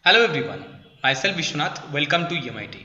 Hello everyone, my self Vishwanath, welcome to MIT.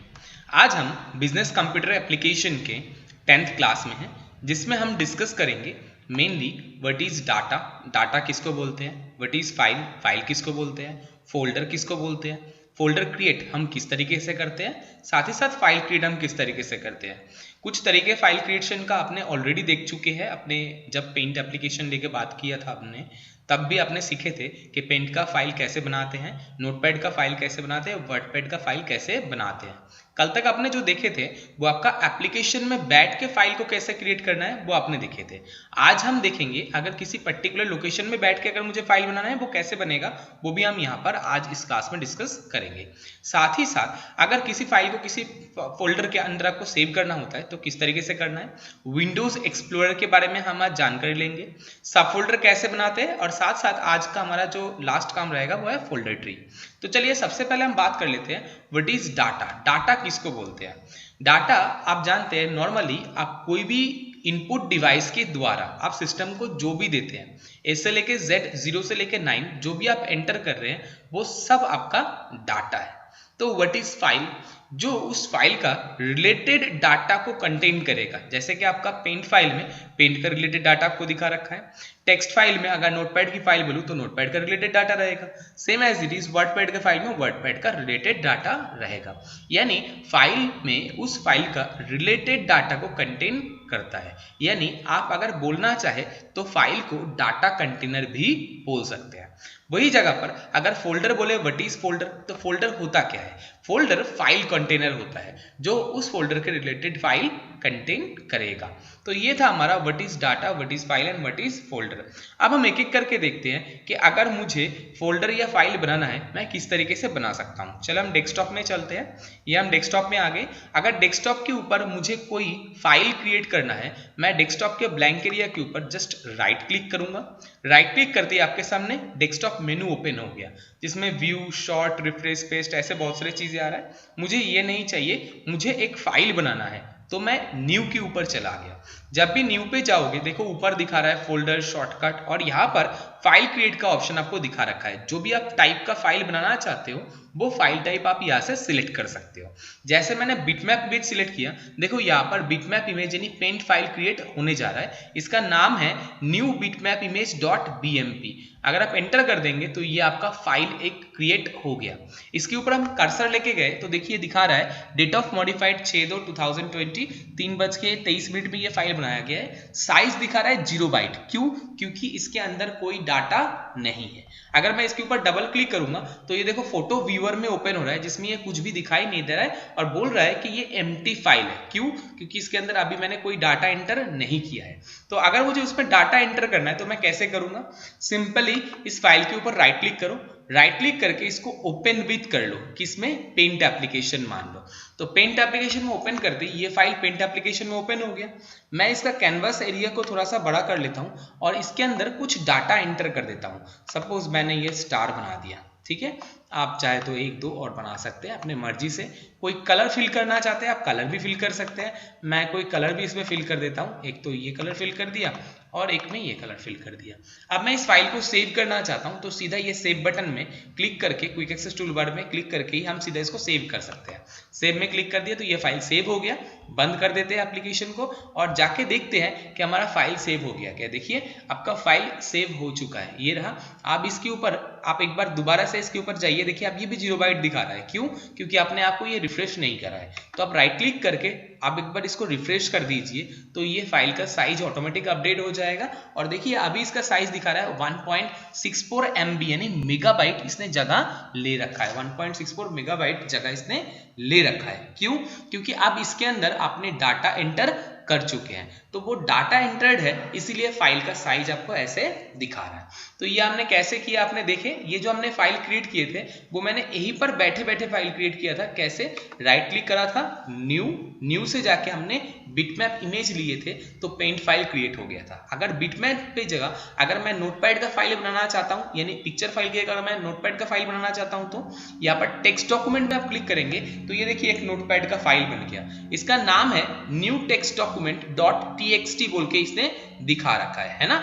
आज हम business computer application के 10th class में हैं, जिसमें हम डिस्कस करेंगे mainly what is data, data किसको बोलते हैं, व्हाट इज फाइल, फाइल किसको बोलते हैं, फोल्डर किसको बोलते हैं, फोल्डर क्रिएट हम किस तरीके से करते हैं, साथ ही साथ फाइल क्रिएट हम किस तरीके से करते हैं। कुछ तरीके फाइल क्रिएशन का आपने ऑलरेडी देख चुके हैं, अपने जब पेंट एप्लीकेशन लेके बात किया था आपने, तब भी आपने सीखे थे कि पेंट का फाइल कैसे बनाते हैं, नोटपैड का फाइल कैसे बनाते हैं, वर्डपैड का फाइल कैसे बनाते हैं। कल तक आपने जो देखे थे वो आपका एप्लीकेशन में बैठ के फाइल को कैसे क्रिएट करना है वो आपने देखे थे। आज हम देखेंगे अगर किसी पर्टिकुलर लोकेशन में बैठ के अगर मुझे फाइल बनाना है वो कैसे बनेगा, वो भी हम यहाँ पर आज इस क्लास में डिस्कस करेंगे। साथ ही साथ अगर किसी फाइल को किसी फोल्डर के अंदर आपको सेव करना होता है तो किस तरीके से करना है, विंडोज एक्सप्लोरर के बारे में हम आज जानकारी लेंगे, सब फोल्डर कैसे बनाते हैं, और साथ साथ आज का हमारा जो लास्ट काम रहेगा वो है फोल्डर ट्री। तो चलिए सबसे पहले हम बात कर लेते हैं व्हाट इज डाटा। डाटा किसको बोलते हैं? डाटा आप जानते हैं, नॉर्मली आप कोई भी इनपुट डिवाइस के द्वारा आप सिस्टम को जो भी देते हैं, ए से लेके जेड, 0 से लेके 9, जो भी आप एंटर कर रहे हैं वो सब आपका डाटा है। तो व्हाट इज फाइल? जो उस फाइल का रिलेटेड डाटा को कंटेन करेगा। जैसे कि आपका पेंट फाइल में पेंट का रिलेटेड डाटा आपको दिखा रखा है, टेक्स्ट फाइल में अगर नोटपैड की फाइल बोलूं तो नोटपैड का रिलेटेड डाटा रहेगा, same as it is WordPad के फाइल में वर्डपैड का रिलेटेड डाटा रहेगा। यानी फाइल में उस फाइल का रिलेटेड डाटा को कंटेन करता है। यानी आप अगर बोलना चाहे तो फाइल को डाटा कंटेनर भी बोल सकते हैं। वही जगह पर अगर फोल्डर बोले व्हाट इज फोल्डर, तो फोल्डर होता क्या है? फोल्डर फाइल कंटेनर होता है जो उस फोल्डर के रिलेटेड फाइल कंटेन करेगा। तो ये था हमारा what is data, what is file and what is folder. अब हम एक एक करके देखते हैं कि अगर मुझे फोल्डर या फाइल बनाना है मैं किस तरीके से बना सकता हूं। चलो हम डेस्कटॉप में चलते हैं, ये हम डेस्कटॉप में आ गए। अगर डेस्कटॉप के ऊपर मुझे कोई फाइल क्रिएट करना है, मैं डेस्कटॉप के ब्लैंक एरिया के ऊपर जस्ट राइट क्लिक करूंगा। राइट क्लिक करते ही आपके सामने डेस्कटॉप मेनू ओपन हो गया, जिसमें व्यू, शॉर्ट, रिफ्रेश, पेस्ट ऐसे बहुत सारी चीजें आ रहा है। मुझे ये नहीं चाहिए, मुझे एक फाइल बनाना है, तो मैं न्यू के ऊपर चला गया। जब भी न्यू पे जाओगे देखो ऊपर दिखा रहा है फोल्डर, शॉर्टकट, और यहाँ पर फाइल क्रिएट का ऑप्शन आपको दिखा रखा है। जो भी आप टाइप का फाइल बनाना चाहते हो वो फाइल टाइप आप यहाँ से सिलेक्ट कर सकते हो। जैसे मैंने बिटमैप इमेज सिलेक्ट किया, देखो यहाँ पर बिटमैप इमेज यानी पेंट फाइल क्रिएट होने जा रहा है। इसका नाम है new bitmap image dot BMP. अगर आप एंटर कर देंगे तो ये आपका फाइल एक क्रिएट हो गया। इसके ऊपर हम कर्सर लेके गए तो देखिए दिखा रहा है डेट ऑफ मॉडिफाइड 6/2/2020, 3:23 में ये फाइल बनाया गया है। साइज दिखा रहा है 0 बाइट। क्यों? क्योंकि इसके अंदर कोई डाटा नहीं है। अगर मैं इसके ऊपर डबल क्लिक करूंगा तो ये देखो फोटो व्यूअर में ओपन हो रहा है, जिसमें ये कुछ भी दिखाई नहीं दे रहा है और बोल रहा है कि ये एम्प्टी फाइल है। क्यों? क्योंकि इसके अंदर अभी मैंने कोई डाटा एंटर नहीं किया है। तो अगर मुझे उसमें डाटा एंटर करना है तो मैं कैसे करूंगा? सिंपली इस फाइल के ऊपर राइट क्लिक करो, राइट क्लिक करके इसको ओपन विथ कर लो, किसमें? पेंट एप्लीकेशन मान लो। तो पेंट एप्लीकेशन में ओपन कर दी, ये फाइल पेंट एप्लीकेशन में ओपन हो गया। मैं इसका कैनवास एरिया को थोड़ा सा बड़ा कर लेता हूं और इसके अंदर कुछ डाटा एंटर कर देता हूं। सपोज मैंने ये स्टार बना दिया, ठीक है। आप चाहे तो 1-2 और बना सकते हैं अपने मर्जी से। कोई कलर फिल करना चाहते हैं आप कलर भी फिल कर सकते हैं। मैं कोई कलर भी इसमें फिल कर देता हूं। एक तो ये कलर फिल कर दिया और एक में ये कलर फिल कर दिया। अब मैं इस फाइल को सेव करना चाहता हूं तो सीधा ये सेव बटन में क्लिक करके, क्विक एक्सेस टूल बार में क्लिक करके ही हम सीधा इसको सेव कर सकते हैं। सेव में क्लिक कर दिया तो ये फाइल सेव हो गया। बंद कर देते हैं एप्लीकेशन को और जाके देखते हैं कि हमारा फाइल सेव हो गया क्या। देखिए आपका फाइल सेव हो चुका है, ये रहा। आप इसके ऊपर आप एक बार दोबारा से इसके ऊपर जाइए, देखिए आप ये भी 0 बाइट दिखा रहा है। क्यों? क्योंकि आपने आपको ये रिफ्रेश नहीं करा है। तो आप राइट क्लिक करके आप एक बार इसको रिफ्रेश कर दीजिए तो ये फाइल का साइज ऑटोमेटिक अपडेट हो जाएगा। और देखिए अभी इसका साइज दिखा रहा है 1.64 MB यानी मेगाबाइट इसने जगह ले रखा है। 1.64 मेगाबाइट जगह इसने ले रखा है। क्यों? क्योंकि अब इसके अंदर आपने डाटा एंटर कर चुके हैं, तो वो डाटा एंटर्ड है, इसीलिए फाइल का साइज आपको ऐसे दिखा रहा है। तो ये हमने कैसे किया आपने देखे, ये जो हमने फाइल क्रिएट किए थे वो मैंने यहीं पर बैठे बैठे फाइल क्रिएट किया था। कैसे? राइट क्लिक करा था, न्यू से जाके हमने बिटमैप इमेज लिए थे तो पेंट फाइल क्रिएट हो गया था। अगर बिटमैप पे जगह अगर मैं नोटपैड का फाइल बनाना चाहता हूं, यानी पिक्चर फाइल की अगर मैं नोटपैड का फाइल बनाना चाहता हूं तो यहाँ पर टेक्स्ट डॉक्यूमेंट में आप क्लिक करेंगे तो ये देखिए एक नोटपैड का फाइल बन गया। इसका नाम है न्यू टेक्स्ट डॉक्यूमेंट .txt बोल के इसने दिखा रखा है ना।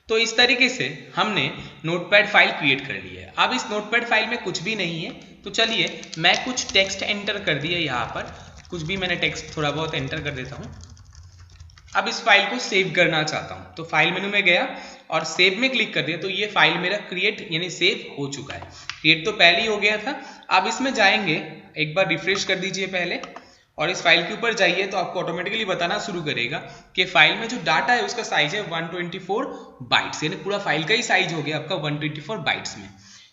तो इस तरीके से हमने नोटपैड फाइल क्रिएट कर ली है। अब इस नोटपैड फाइल में कुछ भी नहीं है, तो चलिए मैं कुछ टेक्स्ट एंटर कर दिया यहाँ पर, कुछ भी मैंने टेक्स्ट थोड़ा बहुत एंटर कर देता हूँ। अब इस फाइल को सेव करना चाहता हूँ, तो फाइल मेनू में गया और सेव में क्लिक कर दिया, तो ये फाइल मेरा क्रिएट यानी सेव हो चुका है। क्रिएट तो पहले ही हो गया था। अब इसमें जाएंगे, एक बार रिफ्रेश कर दीजिए पहले और इस फाइल के ऊपर जाइए, तो आपको ऑटोमेटिकली बताना शुरू करेगा कि फाइल में जो डाटा है उसका साइज है 124 बाइट्स, यानी पूरा फाइल का ही साइज हो गया आपका 124 बाइट्स में।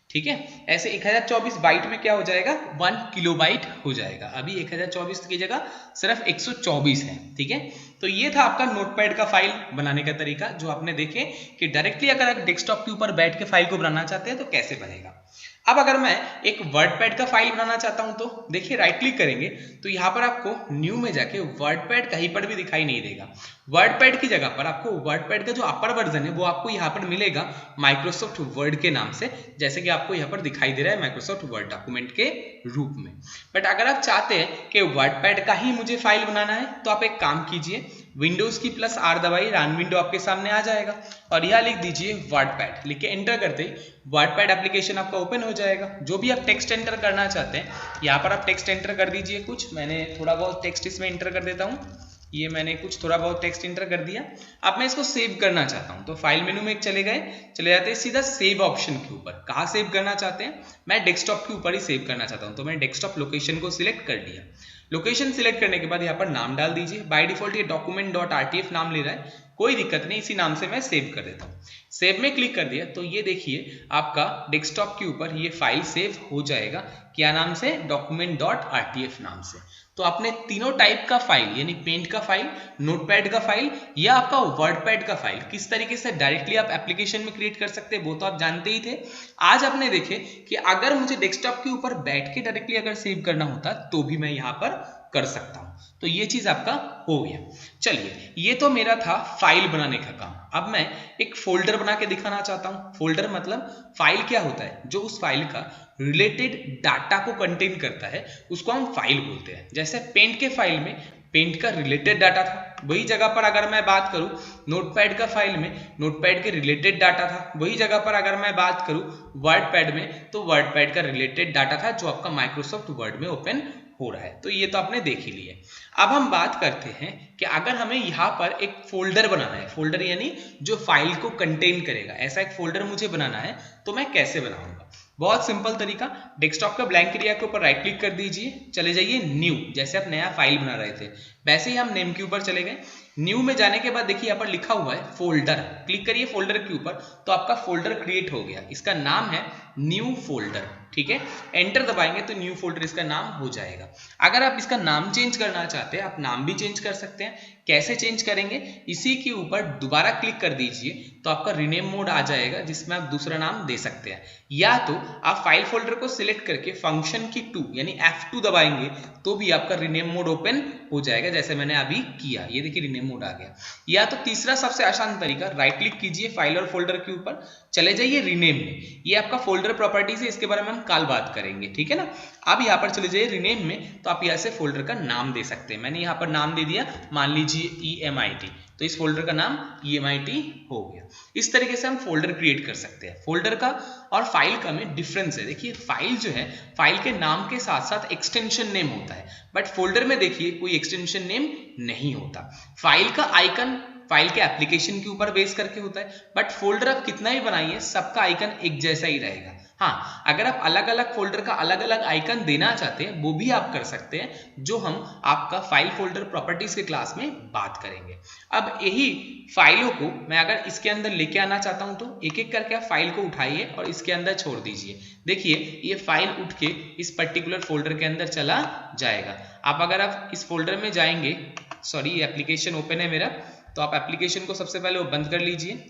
ठीक है, ऐसे 1024 बाइट में क्या हो जाएगा, 1 किलोबाइट हो जाएगा। अभी 1024 की जगह सिर्फ 124 है। ठीक है, तो ये था आपका नोटपैड का फाइल बनाने का तरीका, जो आपने देखे कि डायरेक्टली अगर आप डेस्कटॉप के ऊपर बैठ के फाइल को बनाना चाहते हैं तो कैसे बनेगा। अब अगर मैं एक वर्डपैड का फाइल बनाना चाहता हूं, तो देखिए राइट क्लिक करेंगे तो यहाँ पर आपको न्यू में जाके वर्डपैड कहीं पर भी दिखाई नहीं देगा। वर्डपैड की जगह पर आपको वर्डपैड का जो अपर वर्जन है वो आपको यहाँ पर मिलेगा माइक्रोसॉफ्ट वर्ड के नाम से, जैसे कि आपको यहाँ पर दिखाई दे रहा है माइक्रोसॉफ्ट वर्ड डॉक्यूमेंट के रूप में। बट अगर आप चाहते हैं कि वर्डपैड का ही मुझे फाइल बनाना है, तो आप एक काम कीजिए, विंडोज की +R दबाइए, रन विंडो आपके सामने आ जाएगा और यहाँ लिख दीजिए वर्डपैड, लिख के एंटर करते ही वर्डपैड एप्लीकेशन आपका ओपन हो जाएगा। जो भी आप टेक्स्ट एंटर करना चाहते हैं यहाँ पर आप टेक्स्ट एंटर कर दीजिए। कुछ मैंने थोड़ा बहुत टेक्स्ट इसमें एंटर कर देता हूँ, ये मैंने कुछ थोड़ा बहुत टेक्स्ट एंटर कर दिया। अब मैं इसको सेव करना चाहता हूँ, तो फाइल मेनू में चले जाते हैं सीधा सेव ऑप्शन के ऊपर। कहाँ सेव करना चाहते हैं, मैं डेस्कटॉप के ऊपर ही सेव करना चाहता हूँ, तो मैंने डेस्कटॉप लोकेशन को सिलेक्ट कर लिया। लोकेशन सिलेक्ट करने के बाद यहाँ पर नाम डाल दीजिए। बाय डिफॉल्ट ये document.rtf नाम ले रहा है, कोई दिक्कत नहीं, इसी नाम से मैं सेव कर देता हूँ। सेव में क्लिक कर दिया तो ये देखिए आपका डेस्कटॉप के ऊपर ये फाइल सेव हो जाएगा। क्या नाम से, document.rtf नाम से। तो आपने तीनों टाइप का फाइल यानी पेंट का फाइल, नोटपैड का फाइल या आपका वर्डपैड का फाइल किस तरीके से डायरेक्टली आप एप्लीकेशन में क्रिएट कर सकते हैं वो तो आप जानते ही थे। आज आपने देखे कि अगर मुझे डेस्कटॉप के ऊपर बैठ के डायरेक्टली अगर सेव करना होता तो भी मैं यहाँ पर कर सकता हूं। तो ये चीज आपका हो गया। चलिए, ये तो मेरा था फाइल बनाने का काम। अब मैं एक फोल्डर बना के दिखाना चाहता हूं। फोल्डर मतलब फाइल क्या होता है, जो उस फाइल का रिलेटेड डाटा को कंटेन करता है उसको हम फाइल बोलते हैं। जैसे पेंट के फाइल में पेंट का रिलेटेड डाटा था, वही जगह पर अगर मैं बात करूं नोटपैड का फाइल में नोटपैड के रिलेटेड डाटा था, वही जगह पर अगर मैं बात करूं वर्डपैड में तो वर्डपैड का रिलेटेड डाटा था जो आपका माइक्रोसॉफ्ट वर्ड में ओपन हो रहा है। तो ये तो आपने देख ही लिया। अब हम बात करते हैं कि अगर हमें यहाँ पर एक फोल्डर बनाना है, फोल्डर यानी जो फाइल को कंटेन करेगा, ऐसा एक फोल्डर मुझे बनाना है, तो मैं कैसे बनाऊंगा। बहुत सिंपल तरीका, डेस्कटॉप का ब्लैंक एरिया के ऊपर राइट क्लिक कर दीजिए, चले जाइए न्यू, जैसे आप नया फाइल बना रहे थे वैसे ही हम नेम के ऊपर चले गए। न्यू में जाने के बाद देखिए यहाँ पर लिखा हुआ है फोल्डर, क्लिक करिए फोल्डर के ऊपर, तो आपका फोल्डर क्रिएट हो गया। इसका नाम है न्यू फोल्डर। ठीक है, एंटर दबाएंगे तो न्यू फोल्डर इसका नाम हो जाएगा। अगर आप इसका नाम चेंज करना चाहते हैं आप नाम भी चेंज कर सकते हैं। कैसे चेंज करेंगे, इसी के ऊपर दोबारा क्लिक कर दीजिए तो आपका रीनेम मोड आ जाएगा जिसमें आप दूसरा नाम दे सकते हैं, या तो आप फाइल फोल्डर को सिलेक्ट करके फंक्शन की 2 यानी F2 दबाएंगे तो भी आपका रीनेम मोड ओपन हो जाएगा, जैसे मैंने अभी किया। ये देखिए रीनेम मोड आ गया। या तो तीसरा सबसे आसान तरीका, राइट क्लिक कीजिए फाइल और फोल्डर के ऊपर, चले जाइए रीनेम में। ये आपका फोल्डर प्रॉपर्टीज है, इसके बारे में हम कल बात करेंगे। ठीक है ना, अब यहाँ पर चले जाइए रीनेम में, तो आप यहाँ से फोल्डर का नाम दे सकते हैं। मैंने यहाँ पर नाम दे दिया, मान लीजिए EMIT, तो इस फोल्डर का नाम EMIT हो गया। इस तरीके से हम फोल्डर क्रिएट कर सकते हैं। फोल्डर का और फाइल का में डिफरेंस है। देखिए फाइल जो है, फाइल के नाम के साथ साथ एक्सटेंशन नेम होता है, बट फोल्डर में देखिए कोई एक्सटेंशन नेम नहीं होता। फाइल का आइकन फाइल के एप्लीकेशन के ऊपर बेस करके होता है, बट फोल्डर आप कितना ही बनाइए सबका आइकन एक जैसा ही रहेगा। हाँ, अगर आप अलग अलग फोल्डर का अलग अलग आइकन देना चाहते हैं वो भी आप कर सकते हैं, जो हम आपका फाइल फोल्डर प्रॉपर्टीज के क्लास में बात करेंगे। अब यही फाइलों को मैं अगर इसके अंदर लेके आना चाहता हूं तो एक एक करके आप फाइल को उठाइए और इसके अंदर छोड़ दीजिए। देखिए ये फाइल उठ के इस पर्टिकुलर फोल्डर के अंदर चला जाएगा। आप अगर आप इस फोल्डर में जाएंगे, सॉरी एप्लीकेशन ओपन है मेरा, तो आप एप्लीकेशन को सबसे पहले वो बंद कर लीजिए।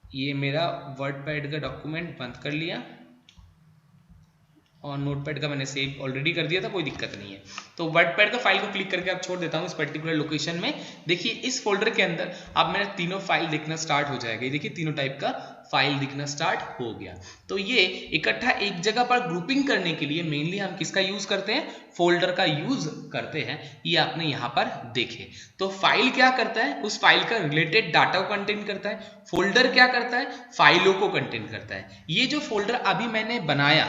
ये मेरा वर्डपैड का डॉक्यूमेंट बंद कर लिया। और नोटपैड का मैंने सेव ऑलरेडी कर दिया था, कोई दिक्कत नहीं है। तो वर्डपैड का फाइल को क्लिक करके आप छोड़ देता हूँ इस पर्टिकुलर लोकेशन में। देखिए इस फोल्डर के अंदर अब मेरा तीनों फाइल दिखना स्टार्ट हो जाएगा। देखिए तीनों टाइप का फाइल दिखना स्टार्ट हो गया। तो ये इकट्ठा एक जगह पर ग्रुपिंग करने के लिए मेनली हम किसका यूज करते हैं, फोल्डर का यूज करते हैं। ये आपने यहाँ पर देखे। तो फाइल क्या करता है, उस फाइल का रिलेटेड डाटा को कंटेन करता है। फोल्डर क्या करता है, फाइलों को कंटेन करता है। ये जो फोल्डर अभी मैंने बनाया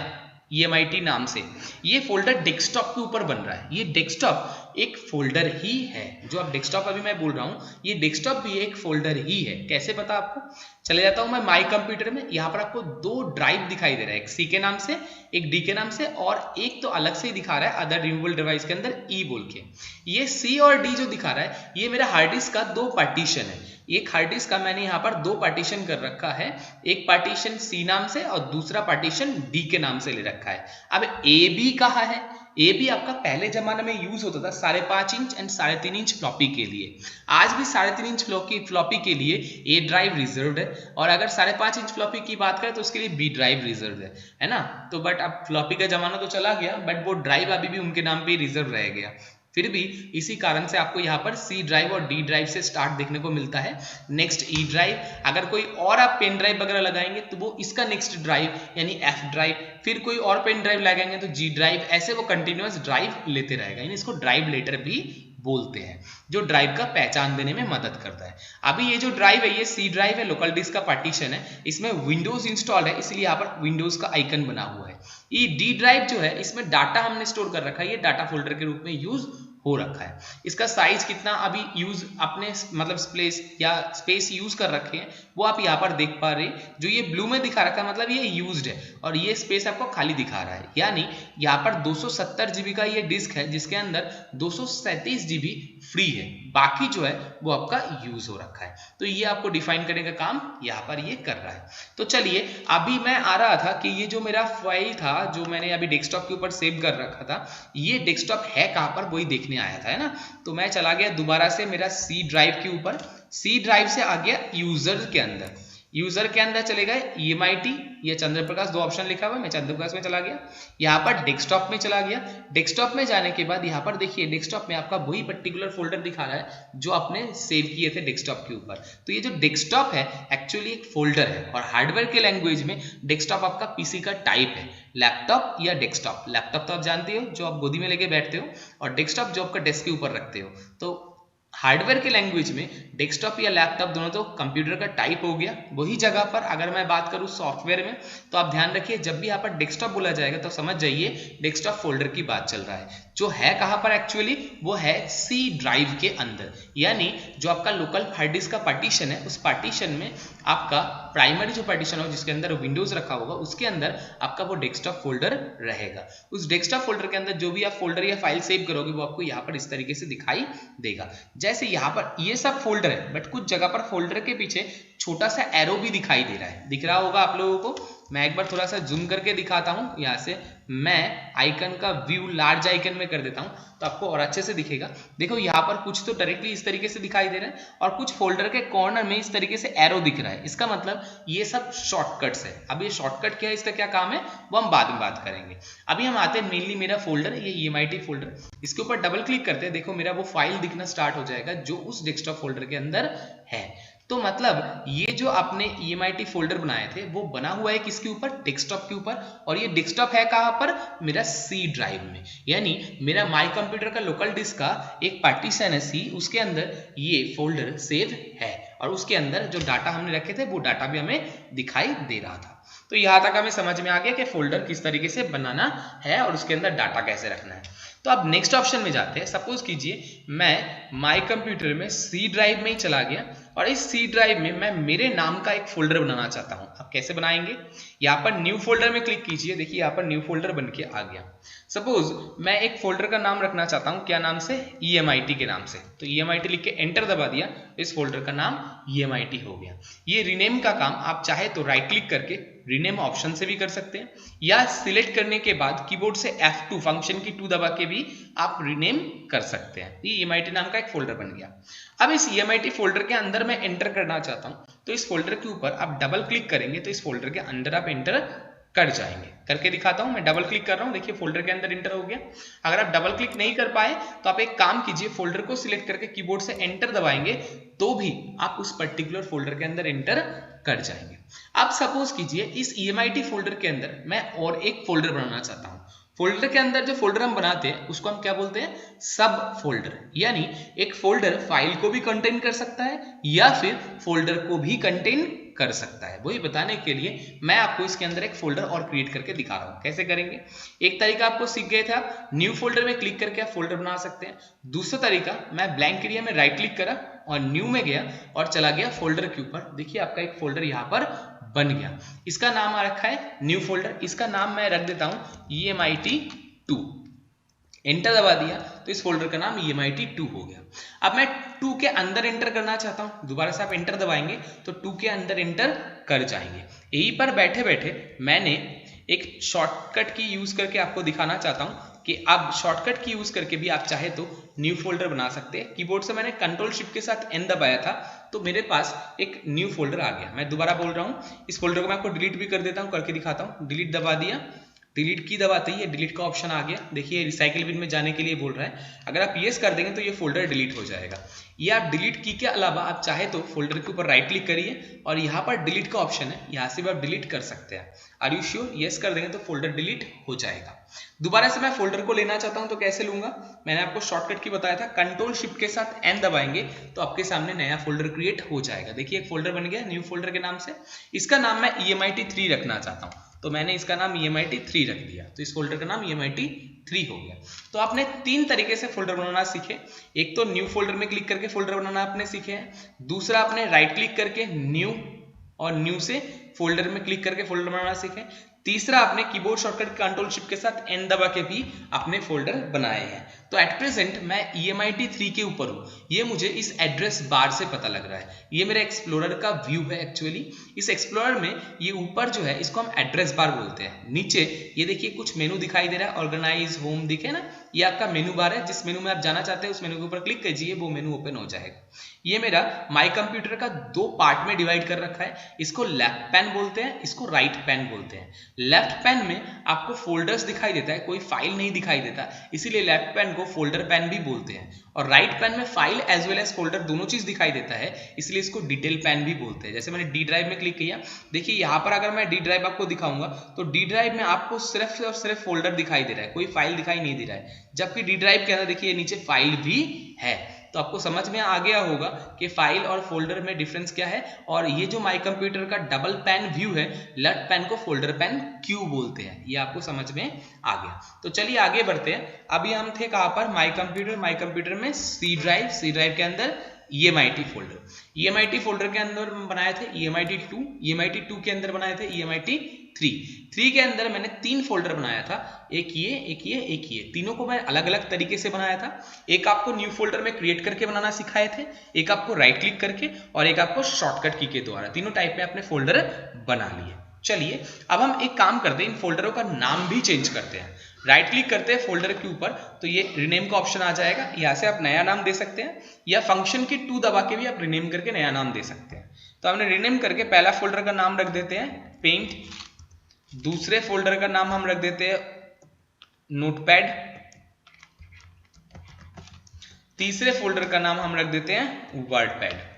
EMIT नाम से, ये फोल्डर डेस्कटॉप के ऊपर बन रहा है। ये डेस्कटॉप एक फोल्डर ही है। जो आप डेस्कटॉप अभी मैं बोल रहा हूँ, ये डेस्कटॉप भी एक फोल्डर ही है। कैसे पता आपको, चले जाता हूँ मैं माई कंप्यूटर में। यहाँ पर आपको दो ड्राइव दिखाई दे रहा है, एक C के नाम से, एक D के नाम से, और एक तो अलग से ही दिखा रहा है अदर रिमूवेबल डिवाइस के अंदर E बोल के। ये C और D जो दिखा रहा है, ये मेरा हार्ड डिस्क का दो पार्टीशन है। एक हार्ड डिस्क का मैंने यहाँ पर दो पार्टीशन कर रखा है, एक पार्टीशन C नाम से और दूसरा पार्टीशन D के नाम से ले रखा है। अब AB कहाँ है, AB आपका पहले जमाने में यूज होता था 5.5 इंच एंड 3.5 इंच फ्लॉपी के लिए। आज भी 3.5 इंच फ्लॉपी के लिए A ड्राइव रिजर्व है, और अगर 5.5 इंच फ्लॉपी की बात करें तो उसके लिए B ड्राइव रिजर्व है ना। तो बट अब फ्लॉपी का जमाना तो चला गया, बट वो ड्राइव अभी भी उनके नाम पे रिजर्व रह गया। फिर भी इसी कारण से आपको यहाँ पर C ड्राइव और D ड्राइव से स्टार्ट देखने को मिलता है। नेक्स्ट E ड्राइव, अगर कोई और आप पेन ड्राइव वगैरह लगाएंगे तो वो इसका नेक्स्ट ड्राइव यानी F ड्राइव, फिर कोई और पेन ड्राइव लगाएंगे तो G ड्राइव, ऐसे वो कंटिन्यूअस ड्राइव लेते रहेगा। यानी इसको ड्राइव लेटर भी बोलते हैं, जो ड्राइव का पहचान देने में मदद करता है। अभी ये जो ड्राइव है, ये C ड्राइव है, लोकल डिस्क का पार्टीशन है, इसमें विंडोज इंस्टॉल है, इसलिए यहाँ पर विंडोज का आइकन बना हुआ है। ये D ड्राइव जो है, इसमें डाटा हमने स्टोर कर रखा है, ये डाटा फोल्डर के रूप में यूज हो रखा है। इसका साइज कितना अभी यूज अपने मतलब स्पेस यूज कर रखे हैं, वो आप यहाँ पर देख पा रहे हैं। जो ये ब्लू में दिखा रखा है मतलब ये यूज्ड है, और ये स्पेस आपको खाली दिखा रहा है। यानी यहाँ पर 270 GB का ये डिस्क है, जिसके अंदर 237 GB फ्री है, बाकी जो है वो आपका यूज हो रखा है। तो ये आपको डिफाइन करने का काम यहाँ पर ये कर रहा है। तो चलिए, अभी मैं आ रहा था कि ये जो मेरा फाइल था, जो मैंने अभी डेस्कटॉप के ऊपर सेव कर रखा था, ये डेस्कटॉप है कहाँ पर वही देखने आया था, है ना। तो मैं चला गया दोबारा से मेरा C ड्राइव के ऊपर। C ड्राइव से आ गया यूजर के अंदर। यूजर के अंदर चले गए EMIT, ये चंद्र प्रकाश दो ऑप्शन लिखा हुआ है, मैं चंद्र प्रकाश में चला गया। यहाँ पर डेस्कटॉप में चला गया। डेस्कटॉप में जाने के बाद यहाँ पर देखिए डेस्कटॉप में आपका वही पर्टिकुलर फोल्डर दिखा रहा है जो आपने सेव किए थे डेस्कटॉप के ऊपर। तो ये जो डेस्कटॉप है एक्चुअली एक फोल्डर है, और हार्डवेयर के लैंग्वेज में डेस्कटॉप आपका पीसी का टाइप है, लैपटॉप या डेस्कटॉप। लैपटॉप तो आप जानते हो जो आप गोदी में लेके बैठते हो, और डेस्कटॉप जो आपका डेस्क के ऊपर रखते हो। तो हार्डवेयर के लैंग्वेज में डेस्कटॉप या लैपटॉप दोनों तो कंप्यूटर का टाइप हो गया। वही जगह पर अगर मैं बात करूं सॉफ्टवेयर में, तो आप ध्यान रखिए जब भी यहाँ पर डेस्कटॉप बोला जाएगा तो समझ जाइए डेस्कटॉप फोल्डर की बात चल रहा है। जो है कहां पर एक्चुअली, वो है C ड्राइव के अंदर। यानी जो आपका लोकल हार्ड डिस्क का पार्टीशन है, उस पार्टीशन में आपका प्राइमरी जो पार्टीशन हो जिसके अंदर विंडोज रखा होगा, उसके अंदर आपका वो डेस्कटॉप फोल्डर रहेगा। उस डेस्कटॉप फोल्डर के अंदर जो भी आप फोल्डर या फाइल सेव करोगे वो आपको यहाँ पर इस तरीके से दिखाई देगा। जैसे यहाँ पर ये सब फोल्डर है, बट कुछ जगह पर फोल्डर के पीछे छोटा सा एरो भी दिखाई दे रहा है, दिख रहा होगा आप लोगों को। मैं एक बार थोड़ा सा जूम करके दिखाता हूं। यहाँ से मैं आइकन का व्यू लार्ज आइकन में कर देता हूं तो आपको और अच्छे से दिखेगा। देखो यहाँ पर कुछ तो डायरेक्टली इस तरीके से दिखाई दे रहा है, और कुछ फोल्डर के कॉर्नर में इस तरीके से एरो दिख रहा है। इसका मतलब ये सब शॉर्टकट्स है। अब ये शॉर्टकट क्या है, इसका क्या काम है, वो हम बाद में बात करेंगे। अभी हम आते हैं मेनली मेरा फोल्डर, ये EMIT फोल्डर। इसके ऊपर डबल क्लिक करते हैं, देखो मेरा वो फाइल दिखना स्टार्ट हो जाएगा जो उस डेस्कटॉप फोल्डर के अंदर है। तो मतलब ये जो आपने EMIT फोल्डर बनाए थे वो बना हुआ है किसके ऊपर, डेस्कटॉप के ऊपर। और ये डेस्कटॉप है कहां पर, मेरा C ड्राइव में। यानी मेरा माई कंप्यूटर का लोकल डिस्क का एक पार्टीशन है C, उसके अंदर ये फोल्डर सेव है, और उसके अंदर जो डाटा हमने रखे थे वो डाटा भी हमें दिखाई दे रहा था। तो यहां तक हमें समझ में आ गया कि फोल्डर किस तरीके से बनाना है और उसके अंदर डाटा कैसे रखना है। तो अब नेक्स्ट ऑप्शन में जाते हैं। सपोज कीजिए मैं माई कंप्यूटर में C ड्राइव में ही चला गया, और इस C ड्राइव में मैं मेरे नाम का एक फोल्डर बनाना चाहता हूं। अब कैसे बनाएंगे, यहाँ पर न्यू फोल्डर में क्लिक कीजिए। देखिए यहाँ पर न्यू फोल्डर बन के आ गया। सपोज मैं एक फोल्डर का नाम रखना चाहता हूं, क्या नाम से, EMIT के नाम से। तो EMIT लिख के एंटर दबा दिया, इस फोल्डर का नाम EMIT हो गया। ये रीनेम का काम आप चाहे तो राइट क्लिक करके रीनेम ऑप्शन से भी कर सकते हैं, या सिलेक्ट करने के बाद कीबोर्ड से F2 फंक्शन की 2 दबा के भी आप रीनेम कर सकते हैं। ये EMIT नाम का एक फोल्डर बन गया। अब इस EMIT फोल्डर के अंदर मैं एंटर करना चाहता हूं, तो इस फोल्डर के ऊपर आप डबल क्लिक करेंगे तो इस फोल्डर के अंदर आप एंटर कर जाएंगे। करके दिखाता हूं, मैं डबल क्लिक कर रहा हूं, देखिए फोल्डर के अंदर इंटर हो गया। अगर आप डबल क्लिक नहीं कर पाए तो आप एक काम कीजिए, फोल्डर को सिलेक्ट करके कीबोर्ड से एंटर दबाएंगे तो भी आप उस पर्टिकुलर फोल्डर के अंदर एंटर कर जाएंगे। अब सपोज कीजिए इस EMIT फोल्डर के अंदर मैं और एक फोल्डर बनाना चाहता हूं। फोल्डर के अंदर जो फोल्डर हम बनाते हैं उसको हम क्या बोलते हैं, सब फोल्डर। यानी एक फोल्डर फाइल को भी कंटेन कर सकता है या फिर फोल्डर को भी कंटेन कर सकता है। वही बताने के लिए मैं आपको इसके अंदर एक फोल्डर और क्रिएट करके दिखा रहा हूं। कैसे करेंगे, एक तरीका आपको सीख गए थे, आप न्यू फोल्डर में क्लिक करके आप फोल्डर बना सकते हैं। दूसरा तरीका, मैं ब्लैंक एरिया में राइट क्लिक करा और न्यू में गया और चला गया फोल्डर के ऊपर। देखिए आपका एक फोल्डर यहाँ पर बन गया। इसका नाम आ रखा है न्यू फोल्डर। इसका नाम मैं रख देता हूं EMIT2। एंटर दबा दिया तो इस फोल्डर का नाम EMIT2 हो गया। अब मैं 2 के अंदर एंटर करना चाहता हूं, दोबारा से आप एंटर दबाएंगे तो 2 के अंदर एंटर कर जाएंगे। यहीं पर बैठे बैठे मैंने एक शॉर्टकट की यूज करके आपको दिखाना चाहता हूं कि आप शॉर्टकट की यूज करके भी आप चाहे तो न्यू फोल्डर बना सकते हैं। कीबोर्ड से मैंने कंट्रोल शिफ्ट के साथ N दबाया था तो मेरे पास एक न्यू फोल्डर आ गया। मैं दोबारा बोल रहा हूं, इस फोल्डर को मैं आपको डिलीट भी कर देता हूं, करके दिखाता हूं। डिलीट दबा दिया, डिलीट की दबाते ही डिलीट का ऑप्शन आ गया। देखिए रिसाइकिल बिन में जाने के लिए बोल रहा है, अगर आप यस कर देंगे तो ये फोल्डर डिलीट हो जाएगा। ये आप डिलीट की के अलावा आप चाहे तो फोल्डर के ऊपर राइट क्लिक करिए और यहाँ पर डिलीट का ऑप्शन है, यहाँ से भी आप डिलीट कर सकते हैं। आर यू श्योर, यस कर देंगे तो फोल्डर डिलीट हो जाएगा। दोबारा से मैं फोल्डर को लेना चाहता हूं तो कैसे लूंगा, मैंने आपको शॉर्टकट की बताया था, कंट्रोल शिफ्ट के साथ N दबाएंगे तो आपके सामने नया फोल्डर क्रिएट हो जाएगा। देखिए एक फोल्डर बन गया न्यू फोल्डर के नाम से। इसका नाम मैं EMIT3 रखना चाहता हूं तो मैंने इसका नाम EMIT3 रख दिया, तो इस फोल्डर का नाम EMIT3 हो गया। तो आपने 3 तरीके से फोल्डर बनाना सीखे। एक तो न्यू फोल्डर में क्लिक करके फोल्डर बनाना आपने सीखे हैं, दूसरा आपने राइट क्लिक करके न्यू और न्यू से फोल्डर में क्लिक करके फोल्डर बनाना सीखे, तीसरा आपने कीबोर्ड शॉर्टकट कंट्रोल शिफ्ट के साथ N दबा के भी अपने फोल्डर बनाए हैं। तो एट प्रेजेंट मैं EMIT3 के ऊपर हूं, ये मुझे इस एड्रेस बार से पता लग रहा है। ये मेरा एक्सप्लोरर का व्यू है एक्चुअली। इस एक्सप्लोरर में ये ऊपर जो है इसको हम एड्रेस बार बोलते हैं। नीचे ये देखिए कुछ मेनू दिखाई दे रहा है, ऑर्गेनाइज, होम दिखे ना, ये आपका मेनू बार है। जिस मेनू में आप जाना चाहते हैं उस मेनू के ऊपर क्लिक कीजिए, वो मेनू ओपन हो जाएगा। ये मेरा माई कंप्यूटर का 2 पार्ट में डिवाइड कर रखा है। इसको लेफ्ट पैन बोलते हैं, इसको राइट पैन बोलते हैं। लेफ्ट पैन में आपको फोल्डर्स दिखाई देता है, कोई फाइल नहीं दिखाई देता, इसीलिए लेफ्ट पैन को फोल्डर पैन भी बोलते हैं। और राइट पैन में file as well as folder दोनों चीज दिखाई देता है, इसलिए इसको डिटेल पैन भी बोलते हैं। जैसे मैंने डी ड्राइव में क्लिक किया, देखिए यहाँ पर अगर मैं डी ड्राइव आपको दिखाऊंगा तो डी ड्राइव में आपको सिर्फ और सिर्फ फोल्डर दिखाई दे रहा है, कोई फाइल दिखाई नहीं दे रहा है। जबकि डी ड्राइव के अंदर देखिए नीचे फाइल भी है। तो आपको समझ में आ गया होगा कि फाइल और फोल्डर में डिफरेंस क्या है। और ये जो माई कंप्यूटर का डबल पैन व्यू है, लेफ्ट पैन को फोल्डर पैन क्यों बोलते हैं, ये आपको समझ में आ गया। तो चलिए आगे बढ़ते हैं। अभी हम थे कहां पर, माई कंप्यूटर में सी ड्राइव के अंदर EMIT फोल्डर के अंदर बनाए थे EMIT2 के अंदर बनाए थे EMIT3 के अंदर मैंने 3 फोल्डर बनाया था, एक ये, तीनों को मैं अलग अलग तरीके से बनाया था। एक आपको न्यू फोल्डर में क्रिएट करके बनाना सिखाए थे, एक आपको राइट क्लिक करके और एक आपको शॉर्टकट की के द्वारा। तीनों टाइप में आपने फोल्डर बना लिए। चलिए अब हम एक काम करते हैं, इन फोल्डरों का नाम भी चेंज करते हैं। राइट क्लिक करते हैं फोल्डर के ऊपर तो ये रिनेम का ऑप्शन आ जाएगा, यहाँ से आप नया नाम दे सकते हैं या फंक्शन की 2 दबा के भी आप रिनेम करके नया नाम दे सकते हैं। तो हमने रिनेम करके पहला फोल्डर का नाम रख देते हैं पेंट, दूसरे फोल्डर का नाम हम रख देते हैं नोटपैड, तीसरे फोल्डर का नाम हम रख देते हैं वर्डपैड।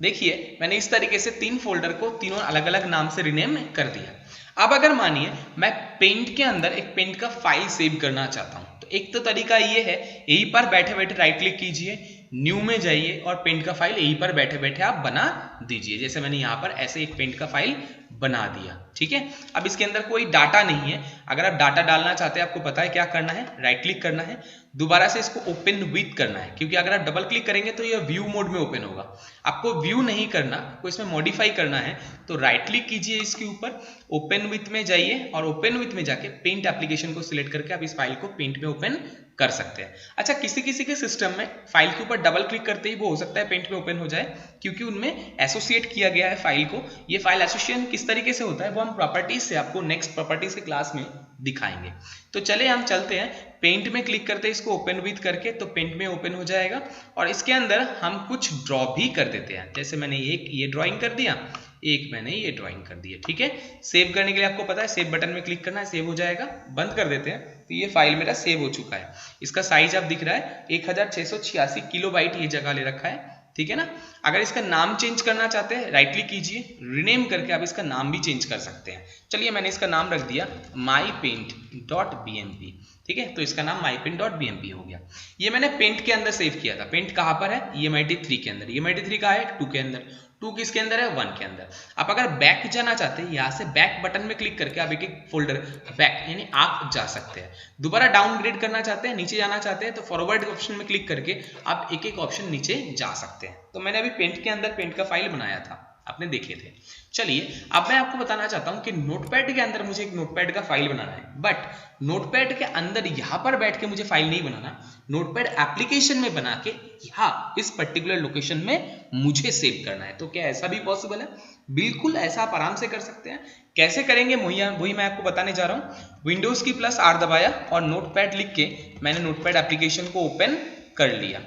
देखिए मैंने इस तरीके से 3 फोल्डर को तीनों अलग अलग नाम से रिनेम कर दिया। अब अगर मानिए मैं पेंट के अंदर एक पेंट का फाइल सेव करना चाहता हूं तो एक तो तरीका ये है, यहीं पर बैठे बैठे राइट क्लिक कीजिए, न्यू में जाइए और पेंट का फाइल यहीं पर बैठे बैठे आप बना दीजिए। जैसे मैंने यहाँ पर ऐसे एक पेंट का फाइल बना दिया, ठीक है। अब इसके अंदर कोई डाटा नहीं है, अगर आप डाटा डालना चाहते हैं आपको पता है क्या करना है, राइट क्लिक करना है, दोबारा से इसको ओपन विथ करना है, क्योंकि अगर आप डबल क्लिक करेंगे तो ये व्यू मोड में ओपन होगा। आपको व्यू नहीं करना, आपको इसमें मॉडिफाई करना है तो राइट क्लिक कीजिए इसके ऊपर, ओपन विथ में जाइए और ओपन विथ में जाके पेंट एप्लीकेशन को सिलेक्ट करके आप इस फाइल को पेंट में ओपन कर सकते हैं। अच्छा, किसी किसी के सिस्टम में फाइल के ऊपर डबल क्लिक करते ही वो हो सकता है पेंट में ओपन हो जाए, क्योंकि उनमें एसोसिएट किया गया है फाइल को। ये फाइल एसोसिएशन किस तरीके से होता है वो हम प्रॉपर्टीज से आपको नेक्स्ट प्रॉपर्टीज के क्लास में दिखाएंगे। तो चले हम चलते हैं, पेंट में क्लिक करते हैं इसको ओपन विथ करके तो पेंट में ओपन हो जाएगा और इसके अंदर हम कुछ ड्रॉ भी कर देते हैं। जैसे मैंने एक ये ड्राइंग कर दिया, एक मैंने ये ड्राइंग कर दी है। ठीक है, सेव करने के लिए आपको पता है सेव बटन में क्लिक करना है, सेव हो जाएगा। बंद कर देते हैं तो ये फाइल मेरा सेव हो चुका है। इसका साइज आप दिख रहा है 1686 किलोबाइट ये जगह ले रखा है। ठीक है ना। अगर इसका नाम चेंज करना चाहते हैं राइट क्लिक कीजिए, रिनेम करके आप इसका नाम भी चेंज कर सकते हैं। चलिए मैंने इसका नाम रख दिया mypaint.bmp। ठीक है, तो इसका नाम mypaint.bmp हो गया। ये मैंने पेंट के अंदर सेव किया था। पेंट कहाँ पर है? EMIT3 के अंदर। EMIT3 कहाँ है? 2 के अंदर। 2 किसके अंदर है? 1 के अंदर। आप अगर बैक जाना चाहते हैं यहाँ से बैक बटन में क्लिक करके आप एक एक फोल्डर बैक यानी आप जा सकते हैं। दोबारा डाउनग्रेड करना चाहते हैं, नीचे जाना चाहते हैं तो फॉरवर्ड ऑप्शन में क्लिक करके आप एक एक ऑप्शन नीचे जा सकते हैं। तो मैंने अभी पेंट के अंदर पेंट का फाइल बनाया था, आपने देखे थे। चलिए अब मैं आपको बताना चाहता हूं कि नोटपैड के अंदर मुझे एक नोटपैड का फाइल बनाना है, बट नोटपैड के अंदर यहां पर बैठ के मुझे फाइल नहीं बनाना, नोटपैड एप्लीकेशन में बना के यहाँ इस पर्टिकुलर लोकेशन में मुझे सेव करना है। तो क्या ऐसा भी पॉसिबल है? बिल्कुल, ऐसा आप आराम से कर सकते हैं। कैसे करेंगे वही मैं आपको बताने जा रहा हूँ। विंडोज की +R दबाया और नोटपैड लिख के मैंने नोटपैड एप्लीकेशन को ओपन कर लिया।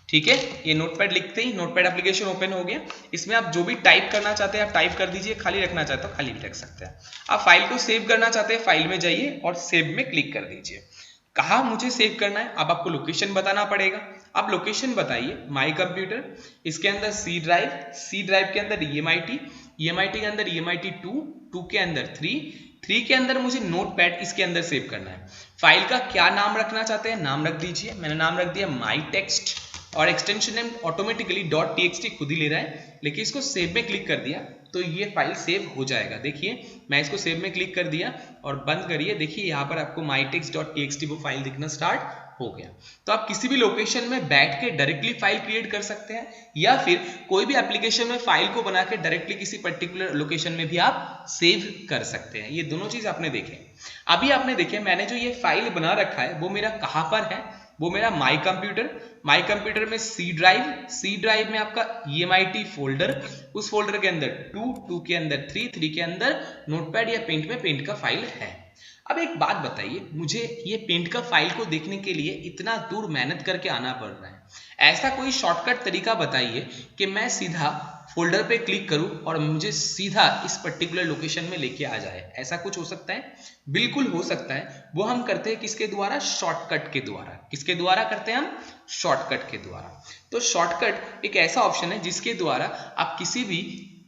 ठीक है, ये नोटपैड लिखते ही नोटपैड एप्लीकेशन ओपन हो गया। इसमें आप जो भी टाइप करना चाहते हैं आप टाइप कर दीजिए, खाली रखना चाहते हो खाली भी रख सकते हैं। आप फाइल को सेव करना चाहते हैं, फाइल में जाइए और सेव में क्लिक कर दीजिए। कहाँ मुझे सेव करना है? अब आपको लोकेशन बताना पड़ेगा। आप लोकेशन बताइए, माई कंप्यूटर, इसके अंदर सी ड्राइव के अंदर EMIT के अंदर EMIT2 के अंदर 3 के अंदर मुझे नोटपैड इसके अंदर सेव करना है। फाइल का क्या नाम रखना चाहते हैं नाम रख दीजिए। मैंने नाम रख दिया माई टेक्स्ट और एक्सटेंशन नेम ऑटोमेटिकली .txt खुद ही ले रहा है, लेकिन इसको सेव में क्लिक कर दिया तो ये फाइल सेव हो जाएगा। देखिए मैं इसको सेव में क्लिक कर दिया और बंद करिए। देखिए यहाँ पर आपको mytext.txt वो फाइल दिखना स्टार्ट हो गया। तो आप किसी भी लोकेशन में बैठ के डायरेक्टली फाइल क्रिएट कर सकते हैं या फिर कोई भी एप्लीकेशन में फाइल को बना के डायरेक्टली किसी पर्टिकुलर लोकेशन में भी आप सेव कर सकते हैं। ये दोनों चीज आपने देखे। अभी आपने देखे मैंने जो ये फाइल बना रखा है वो मेरा कहाँ पर है? वो मेरा माई कंप्यूटर में सी ड्राइव में आपका EMIT फोल्डर, उस फोल्डर के अंदर 2 के अंदर 3 के अंदर नोटपैड या पेंट में पेंट का फाइल है। अब एक बात बताइए, मुझे ये पेंट का फाइल को देखने के लिए इतना दूर मेहनत करके आना पड़ रहा है। ऐसा कोई शॉर्टकट तरीका बताइए कि मैं सीधा फोल्डर पे क्लिक करूं और मुझे सीधा इस पर्टिकुलर लोकेशन में लेके आ जाए। ऐसा कुछ हो सकता है? बिल्कुल हो सकता है। वो हम करते हैं किसके द्वारा? शॉर्टकट के द्वारा। किसके द्वारा करते हैं हम? शॉर्टकट के द्वारा। तो शॉर्टकट एक ऐसा ऑप्शन है जिसके द्वारा आप किसी भी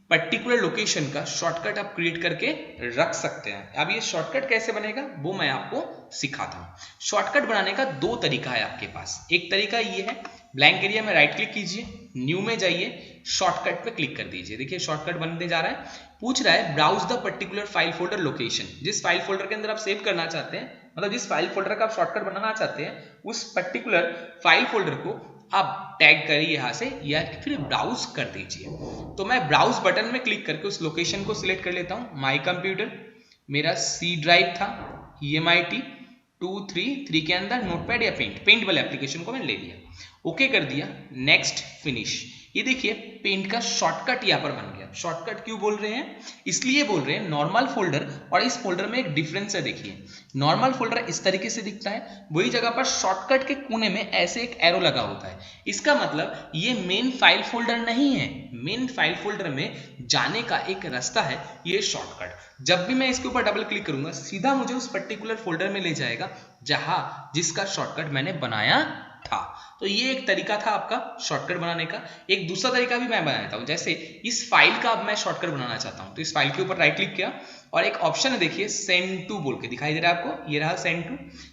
पर्टिकुलर लोकेशन का शॉर्टकट आप क्रिएट करके रख सकते हैं। अब ये शॉर्टकट कैसे बनेगा वो मैं आपको सिखाता हूँ। शॉर्टकट बनाने का 2 तरीका है आपके पास। एक तरीका ये है, ब्लैंक एरिया में राइट क्लिक कीजिए, न्यू में जाइए, शॉर्टकट पे क्लिक कर दीजिए। देखिए शॉर्टकट बनने जा रहा है। पूछ रहा है browse the particular file folder location. जिस फाइल फोल्डर के अंदर आप सेव करना चाहते हैं, मतलब जिस फाइल फोल्डर का आप शॉर्टकट बनाना चाहते हैं, उस पर्टिकुलर फाइल फोल्डर को आप टैग करिए यहाँ से या फिर ब्राउज कर दीजिए। तो मैं ब्राउज बटन में क्लिक करके उस लोकेशन को सिलेक्ट कर लेता हूँ। माई कंप्यूटर, मेरा सी ड्राइव था, EMIT 3 के अंदर नोटपैड या पेंट वाले एप्लीकेशन को मैंने ले लिया, ओके कर दिया, नेक्स्ट फिनिश। ये देखिए पेंट का शॉर्टकट यहाँ पर बन गया। शॉर्टकट क्यों बोल रहे हैं? इसलिए बोल रहे हैं नॉर्मल फोल्डर और इस फोल्डर में एक डिफरेंस है। देखिए नॉर्मल फोल्डर इस तरीके से दिखता है, वही जगह पर शॉर्टकट के कोने में ऐसे एक एरो लगा होता है। इसका मतलब ये मेन फाइल फोल्डर नहीं है। मेन फाइल फोल्डर में जाने का एक रास्ता है ये शॉर्टकट। जब भी मैं इसके ऊपर डबल क्लिक करूंगा सीधा मुझे उस पर्टिकुलर फोल्डर में ले जाएगा जिसका शॉर्टकट मैंने बनाया था। तो ये एक तरीका था आपका शॉर्टकट बनाने का। एक दूसरा तरीका भी मैं बनाता हूं, जैसे इस फाइल का अब मैं शॉर्टकट बनाना चाहता हूं तो इस फाइल के ऊपर राइट क्लिक किया और एक ऑप्शन है देखिए सेंड टू बोल के दिखाई दे रहा है आपको, ये रहा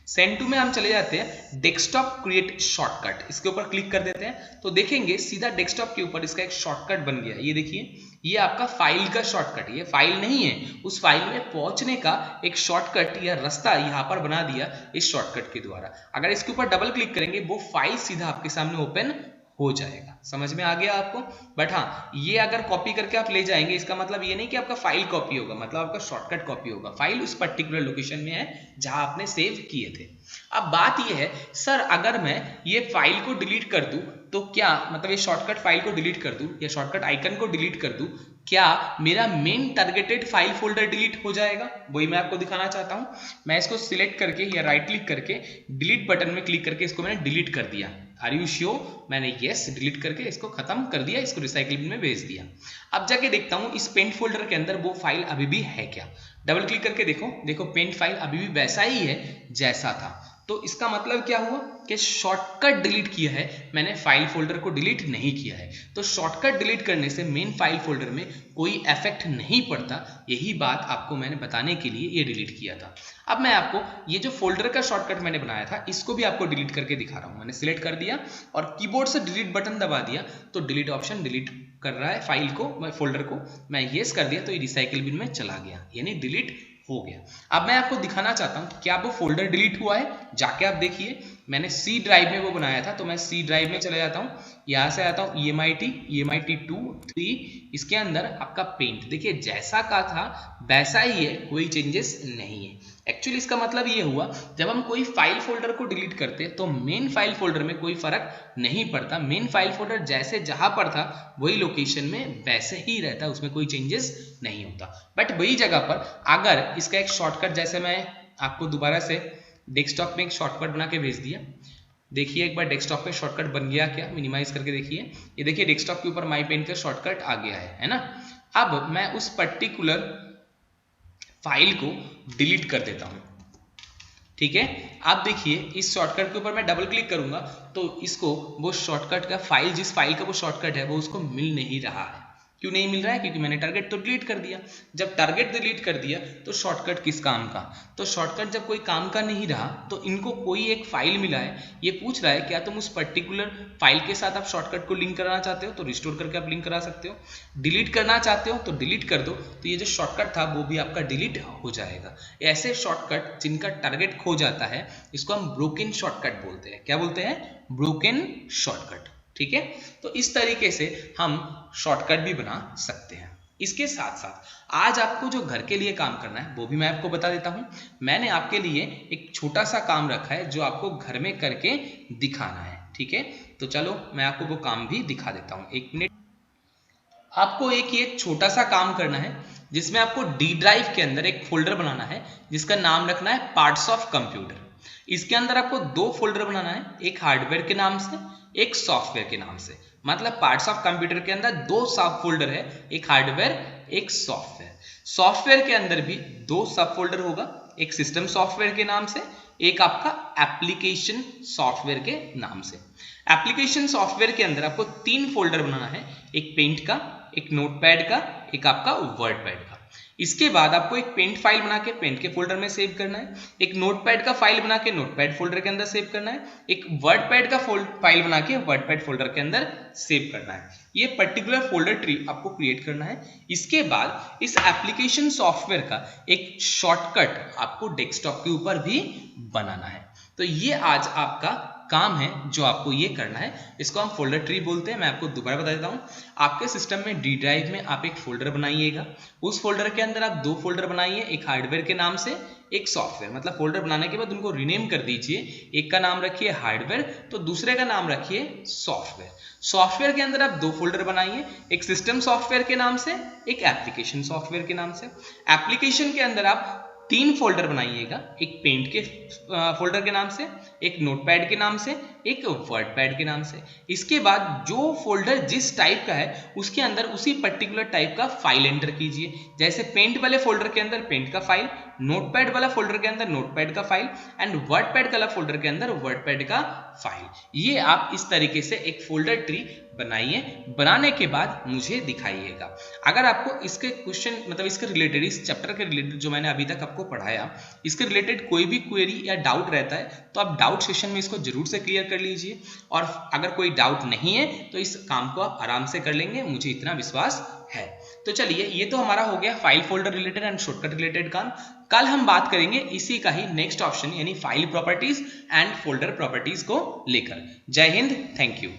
सेंड टू में हम चले जाते हैं डेस्कटॉप क्रिएट शॉर्टकट, इसके ऊपर क्लिक कर देते हैं तो देखेंगे सीधा डेस्कटॉप के ऊपर इसका एक शॉर्टकट बन गया। ये देखिए ये आपका फाइल का शॉर्टकट, ये फाइल नहीं है, उस फाइल में पहुंचने का एक शॉर्टकट या रास्ता यहाँ पर बना दिया इस शॉर्टकट के द्वारा। अगर इसके ऊपर डबल क्लिक करेंगे वो फाइल सीधा आपके सामने ओपन हो जाएगा। समझ में आ गया आपको? बट हाँ, ये अगर कॉपी करके आप ले जाएंगे इसका मतलब ये नहीं कि आपका फाइल कॉपी होगा, मतलब आपका शॉर्टकट कॉपी होगा। फाइल उस पर्टिकुलर लोकेशन में है जहां आपने सेव किए थे। अब बात ये है सर अगर मैं ये फाइल को डिलीट कर दूं तो क्या, मतलब ये शॉर्टकट फाइल को डिलीट कर दूं या शॉर्टकट आइकन को डिलीट कर दूं, क्या मेरा main targeted file folder delete हो जाएगा? वही मैं आपको दिखाना चाहता हूं। मैं इसको सिलेक्ट करके या राइट क्लिक करके डिलीट बटन में क्लिक करके इसको मैंने डिलीट कर दिया। Are you sure? मैंने यस डिलीट करके इसको खत्म कर दिया, इसको रिसाइकल बिन में भेज दिया। अब जाके देखता हूँ इस पेंट फोल्डर के अंदर वो फाइल अभी भी है क्या। डबल क्लिक करके देखो पेंट फाइल अभी भी वैसा ही है जैसा था। तो इसका मतलब क्या हुआ कि शॉर्टकट डिलीट किया है मैंने, फाइल फोल्डर को डिलीट नहीं किया है। तो शॉर्टकट डिलीट करने से मेन फाइल फोल्डर में कोई इफेक्ट नहीं पड़ता, यही बात आपको मैंने बताने के लिए ये डिलीट किया था। अब मैं आपको ये जो फोल्डर का शॉर्टकट मैंने बनाया था इसको भी आपको डिलीट करके दिखा रहा हूं। मैंने सिलेक्ट कर दिया और कीबोर्ड से डिलीट बटन दबा दिया तो डिलीट ऑप्शन डिलीट कर रहा है फाइल को, फोल्डर को। मैं यस कर दिया तो ये रिसाइकिल बिन में चला गया, यानी डिलीट हो गया। अब मैं आपको दिखाना चाहता हूं क्या वो फोल्डर डिलीट हुआ है। जाके आप देखिए, मैंने सी ड्राइव में वो बनाया था, तो मैं सी ड्राइव में चले जाता हूं, यहां से आता हूं EMIT 2 3, इसके अंदर आपका पेंट देखिए जैसा का था वैसा ही है, कोई चेंजेस नहीं है। एक्चुअली इसका मतलब ये हुआ जब हम कोई फाइल फोल्डर को डिलीट करते हैं तो मेन फाइल फोल्डर में कोई फर्क नहीं पड़ता, मेन फाइल फोल्डर जैसे जहां पर था वही लोकेशन में वैसे ही रहता, उसमें कोई चेंजेस नहीं होता। बट वही जगह पर अगर इसका एक शॉर्टकट, जैसे मैं आपको दोबारा से डेस्कटॉप में एक शॉर्टकट बना के भेज दिया, देखिए एक बार डेस्कटॉप पे शॉर्टकट बन गया क्या, मिनिमाइज करके देखिए, ये देखिए डेस्कटॉप के ऊपर माई पेंट का शॉर्टकट आ गया है ना। अब मैं उस पर्टिकुलर फाइल को डिलीट कर देता हूं, ठीक है। आप देखिए इस शॉर्टकट के ऊपर मैं डबल क्लिक करूंगा तो इसको वो शॉर्टकट का फाइल, जिस फाइल का वो शॉर्टकट है वो उसको मिल नहीं रहा है। क्यों नहीं मिल रहा है? क्योंकि मैंने टारगेट तो डिलीट कर दिया। जब टारगेट डिलीट कर दिया तो शॉर्टकट किस काम का? तो शॉर्टकट जब कोई काम का नहीं रहा तो इनको कोई एक फाइल मिला है, ये पूछ रहा है क्या तुम उस पर्टिकुलर फाइल के साथ आप शॉर्टकट को लिंक कराना चाहते हो, तो रिस्टोर करके आप लिंक करा सकते हो। डिलीट करना चाहते हो तो डिलीट कर दो, तो ये जो शॉर्टकट था वो भी आपका डिलीट हो जाएगा। ऐसे शॉर्टकट जिनका टारगेट खो जाता है इसको हम ब्रोकन शॉर्टकट बोलते हैं। क्या बोलते हैं? ब्रोकन शॉर्टकट, ठीक है। तो इस तरीके से हम शॉर्टकट भी बना सकते हैं। इसके साथ साथ आज आपको जो घर के लिए काम करना है वो भी मैं आपको बता देता हूं। मैंने आपके लिए एक छोटा सा काम रखा है जो आपको घर में करके दिखाना है, ठीक है। तो चलो मैं आपको वो काम भी दिखा देता हूं, एक मिनट। आपको एक ये छोटा सा काम करना है जिसमें आपको डी ड्राइव के अंदर एक फोल्डर बनाना है जिसका नाम रखना है पार्ट्स ऑफ कंप्यूटर। इसके अंदर आपको दो फोल्डर बनाना है, एक हार्डवेयर के नाम से, एक सॉफ्टवेयर के नाम से। मतलब पार्ट्स ऑफ कंप्यूटर के अंदर दो सब फोल्डर है, एक हार्डवेयर एक सॉफ्टवेयर। सॉफ्टवेयर के अंदर भी दो सब फोल्डर होगा, एक सिस्टम सॉफ्टवेयर के नाम से, एक आपका एप्लीकेशन सॉफ्टवेयर के नाम से। एप्लीकेशन सॉफ्टवेयर के अंदर आपको तीन फोल्डर बनाना है, एक पेंट का, एक नोटपैड का, एक आपका वर्डपैड का। इसके बाद आपको एक पेंट फाइल बना के पेंट के फोल्डर में सेव करना है, एक नोटपैड का फाइल बना के नोटपैड फोल्डर के अंदर सेव करना है, एक वर्डपैड का फाइल बना के वर्डपैड फोल्डर के अंदर सेव करना है। ये पर्टिकुलर फोल्डर ट्री आपको क्रिएट करना है। इसके बाद इस एप्लीकेशन सॉफ्टवेयर का एक शॉर्टकट आपको डेस्कटॉप के ऊपर भी बनाना है। तो ये आज आपका काम है जो आपको ये करना है, इसको हम फोल्डर ट्री बोलते हैं। मैं आपको दोबारा बता देता हूँ, आपके सिस्टम में डी ड्राइव में आप एक फोल्डर बनाइएगा, उस फोल्डर के अंदर आप दो फोल्डर बनाइए, एक हार्डवेयर के नाम से, एक सॉफ्टवेयर। मतलब फोल्डर बनाने के बाद उनको रीनेम कर दीजिए, एक का नाम रखिए हार्डवेयर तो दूसरे का नाम रखिए सॉफ्टवेयर। सॉफ्टवेयर के अंदर आप दो फोल्डर बनाइए, एक सिस्टम सॉफ्टवेयर के नाम से, एक एप्लीकेशन सॉफ्टवेयर के नाम से। एप्लीकेशन के अंदर आप तीन फोल्डर बनाइएगा, एक पेंट के फोल्डर के नाम से, एक नोटपैड के नाम से, एक वर्डपैड के नाम से। इसके बाद जो फोल्डर जिस टाइप का है उसके अंदर उसी पर्टिकुलर टाइप का फाइल एंटर कीजिए। जैसे पेंट वाले फोल्डर के अंदर पेंट का फाइल, नोटपैड वाला फोल्डर के अंदर नोटपैड का फाइल एंड वर्डपैड वाला फोल्डर के अंदर वर्डपैड का फाइल। ये आप इस तरीके से एक फोल्डर ट्री बनाइए। बनाने के बाद मुझे दिखाइएगा। अगर आपको इसके क्वेश्चन मतलब इसके रिलेटेड, इस चैप्टर के रिलेटेड जो मैंने अभी तक आपको पढ़ाया, इसके रिलेटेड कोई भी क्वेरी या डाउट रहता है तो आप डाउट सेशन में इसको जरूर से क्लियर कर लीजिए। और अगर कोई डाउट नहीं है तो इस काम को आप आराम से कर लेंगे, मुझे इतना विश्वास है। तो चलिए, ये तो हमारा हो गया file folder related and shortcut related काम। कल हम बात करेंगे इसी का ही नेक्स्ट ऑप्शन यानी file properties and folder properties को लेकर। जय हिंद, थैंक यू।